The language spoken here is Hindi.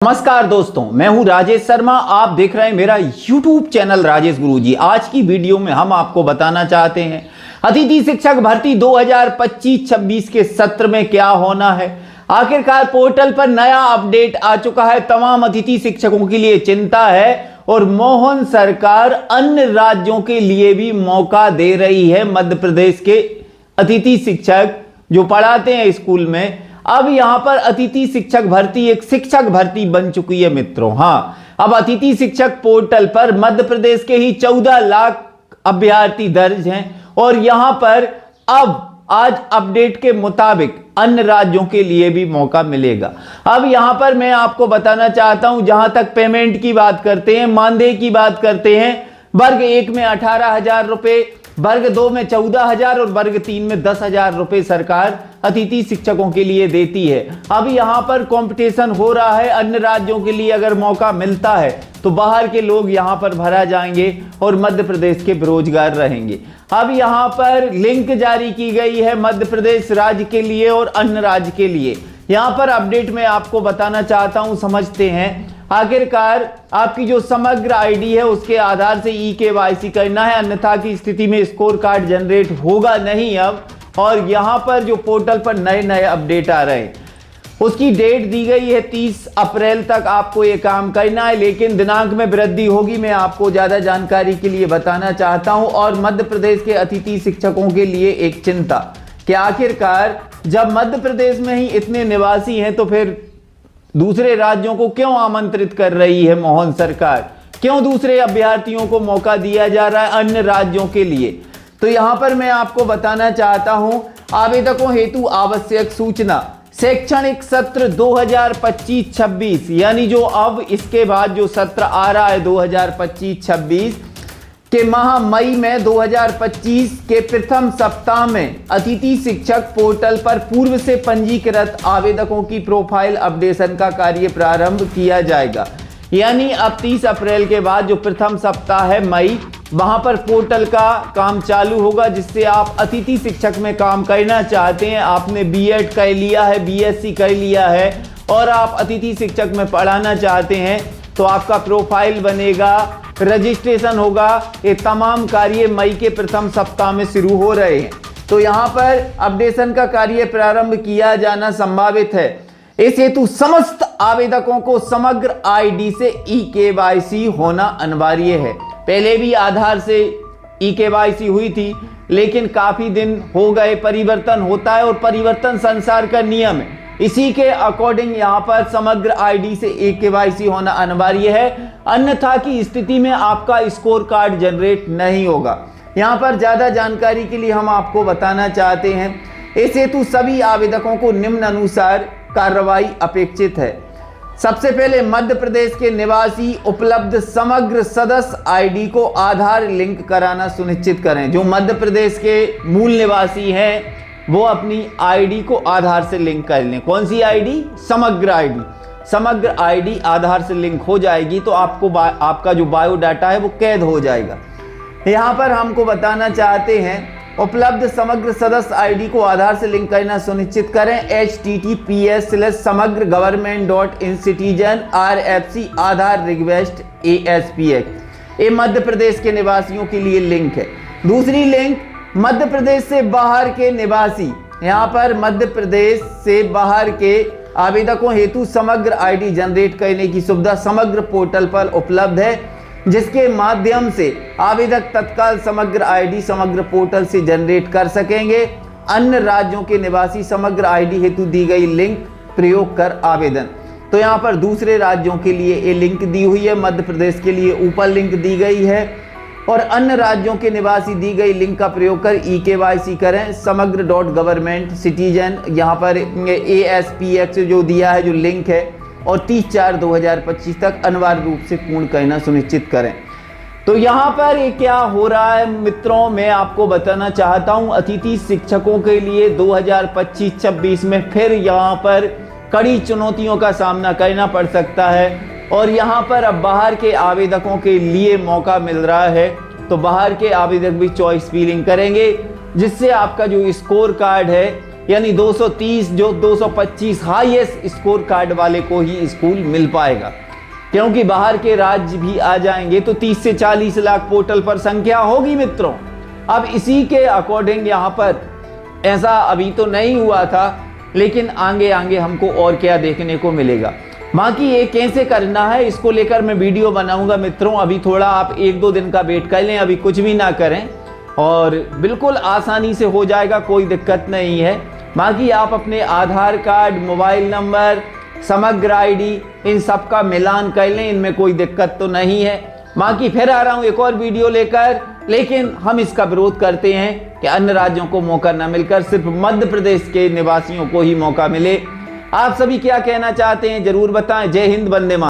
नमस्कार दोस्तों, मैं हूं राजेश शर्मा। आप देख रहे हैं मेरा YouTube चैनल राजेश गुरुजी। आज की वीडियो में हम आपको बताना चाहते हैं अतिथि शिक्षक भर्ती 2025-26 के सत्र में क्या होना है। आखिरकार पोर्टल पर नया अपडेट आ चुका है। तमाम अतिथि शिक्षकों के लिए चिंता है और मोहन सरकार अन्य राज्यों के लिए भी मौका दे रही है। मध्य प्रदेश के अतिथि शिक्षक जो पढ़ाते हैं स्कूल में, अब यहां पर अतिथि शिक्षक भर्ती एक शिक्षक भर्ती बन चुकी है मित्रों। हाँ, अब अतिथि शिक्षक पोर्टल पर मध्य प्रदेश के ही 14 लाख अभ्यर्थी दर्ज हैं और यहां पर अब आज अपडेट के मुताबिक अन्य राज्यों के लिए भी मौका मिलेगा। अब यहां पर मैं आपको बताना चाहता हूं, जहां तक पेमेंट की बात करते हैं, मानदेय की बात करते हैं, वर्ग 1 में 18,000 रुपए, वर्ग 2 में 14,000 और वर्ग 3 में 10,000 रुपए सरकार अतिथि शिक्षकों के लिए देती है। अब यहां पर कंपटीशन हो रहा है। अन्य राज्यों के लिए अगर मौका मिलता है तो बाहर के लोग यहां पर भरा जाएंगे और मध्य प्रदेश के बेरोजगार रहेंगे। अब यहां पर लिंक जारी की गई है मध्य प्रदेश राज्य के लिए और अन्य राज्य के लिए। यहां पर अपडेट में आपको बताना चाहता हूं, समझते हैं। आखिरकार आपकी जो समग्र आईडी है उसके आधार से ई-केवाईसी करना है, अन्यथा की स्थिति में स्कोर कार्ड जनरेट होगा नहीं अब। और यहां पर जो पोर्टल पर नए नए अपडेट आ रहे हैं उसकी डेट दी गई है 30 अप्रैल तक आपको ये काम करना है, लेकिन दिनांक में वृद्धि होगी। मैं आपको ज्यादा जानकारी के लिए बताना चाहता हूं। और मध्य प्रदेश के अतिथि शिक्षकों के लिए एक चिंता कि आखिरकार जब मध्य प्रदेश में ही इतने निवासी हैं तो फिर दूसरे राज्यों को क्यों आमंत्रित कर रही है मोहन सरकार? क्यों दूसरे अभ्यर्थियों को मौका दिया जा रहा है अन्य राज्यों के लिए? तो यहां पर मैं आपको बताना चाहता हूं, आवेदकों हेतु आवश्यक सूचना शैक्षणिक सत्र 2025-26 यानी जो अब इसके बाद जो सत्र आ रहा है 2025-26 के माह मई में 2025 के प्रथम सप्ताह में अतिथि शिक्षक पोर्टल पर पूर्व से पंजीकृत आवेदकों की प्रोफाइल अपडेशन का कार्य प्रारंभ किया जाएगा। यानी अब 30 अप्रैल के बाद जो प्रथम सप्ताह है मई, वहां पर पोर्टल का काम चालू होगा, जिससे आप अतिथि शिक्षक में काम करना चाहते हैं, आपने बीएड कर लिया है, बीएससी कर लिया है और आप अतिथि शिक्षक में पढ़ाना चाहते हैं तो आपका प्रोफाइल बनेगा, रजिस्ट्रेशन होगा। ये तमाम कार्य मई के प्रथम सप्ताह में शुरू हो रहे हैं। तो यहां पर अपडेशन का कार्य प्रारंभ किया जाना संभावित है। इस हेतु समस्त आवेदकों को समग्र आईडी से ई-केवाईसी होना अनिवार्य है। पहले भी आधार से ई-केवाईसी हुई थी, लेकिन काफी दिन हो गए। परिवर्तन होता है और परिवर्तन संसार का नियम है। इसी के अकॉर्डिंग यहां पर समग्र आईडी से ई-केवाईसी होना अनिवार्य है, अन्यथा की स्थिति में आपका स्कोर कार्ड जनरेट नहीं होगा। यहां पर ज्यादा जानकारी के लिए हम आपको बताना चाहते हैं, इस हेतु सभी आवेदकों को निम्न अनुसार कार्रवाई अपेक्षित है। सबसे पहले मध्य प्रदेश के निवासी उपलब्ध समग्र सदस्य आईडी को आधार लिंक कराना सुनिश्चित करें। जो मध्य प्रदेश के मूल निवासी हैं वो अपनी आईडी को आधार से लिंक कर लें। कौन सी आईडी? समग्र आईडी। समग्र आईडी आधार से लिंक हो जाएगी तो आपको आपका जो बायोडाटा है वो कैद हो जाएगा। यहाँ पर हमको बताना चाहते हैं, उपलब्ध समग्र सदस्य आईडी को आधार से लिंक करना सुनिश्चित करें। https://government.in/rfc-aadhar-request-ASPX ये मध्य प्रदेश के निवासियों के लिए लिंक है। दूसरी लिंक मध्य प्रदेश से बाहर के निवासी, यहाँ पर मध्य प्रदेश से बाहर के आवेदकों हेतु समग्र आईडी जनरेट करने की सुविधा समग्र पोर्टल पर उपलब्ध है, जिसके माध्यम से आवेदक तत्काल समग्र आईडी समग्र पोर्टल से जनरेट कर सकेंगे। अन्य राज्यों के निवासी समग्र आईडी हेतु दी गई लिंक प्रयोग कर आवेदन। तो यहाँ पर दूसरे राज्यों के लिए ये लिंक दी हुई है, मध्य प्रदेश के लिए ऊपर लिंक दी गई है और अन्य राज्यों के निवासी दी गई लिंक का प्रयोग कर ई-केवाईसी करें। समग्र.गवर्नमेंट सिटीजन यहाँ पर ASPX जो दिया है, जो लिंक है, और 30/4/2025 तक अनिवार्य रूप से पूर्ण करना सुनिश्चित करें। तो यहाँ पर ये क्या हो रहा है मित्रों, मैं आपको बताना चाहता हूँ। अतिथि शिक्षकों के लिए 2025-26 में फिर यहाँ पर कड़ी चुनौतियों का सामना करना पड़ सकता है और यहाँ पर अब बाहर के आवेदकों के लिए मौका मिल रहा है। तो बाहर के आवेदक भी चॉइस फिलिंग करेंगे, जिससे आपका जो स्कोर कार्ड है यानी 230 जो 225 हाईएस्ट स्कोर कार्ड वाले को ही स्कूल मिल पाएगा, क्योंकि बाहर के राज्य भी आ जाएंगे तो 30 से 40 लाख पोर्टल पर संख्या होगी मित्रों। अब इसी के अकॉर्डिंग यहाँ पर ऐसा अभी तो नहीं हुआ था, लेकिन आगे आगे हमको और क्या देखने को मिलेगा। बाकी ये कैसे करना है इसको लेकर मैं वीडियो बनाऊंगा मित्रों। अभी थोड़ा आप 1-2 दिन का वेट कर लें, अभी कुछ भी ना करें और बिल्कुल आसानी से हो जाएगा, कोई दिक्कत नहीं है। बाकी आप अपने आधार कार्ड, मोबाइल नंबर, समग्र आईडी इन सब का मिलान कर लें, इनमें कोई दिक्कत तो नहीं है। बाकी फिर आ रहा हूं एक और वीडियो लेकर, लेकिन हम इसका विरोध करते हैं कि अन्य राज्यों को मौका न मिलकर सिर्फ मध्य प्रदेश के निवासियों को ही मौका मिले। आप सभी क्या कहना चाहते हैं जरूर बताएं। जय हिंद, वंदे मातरम।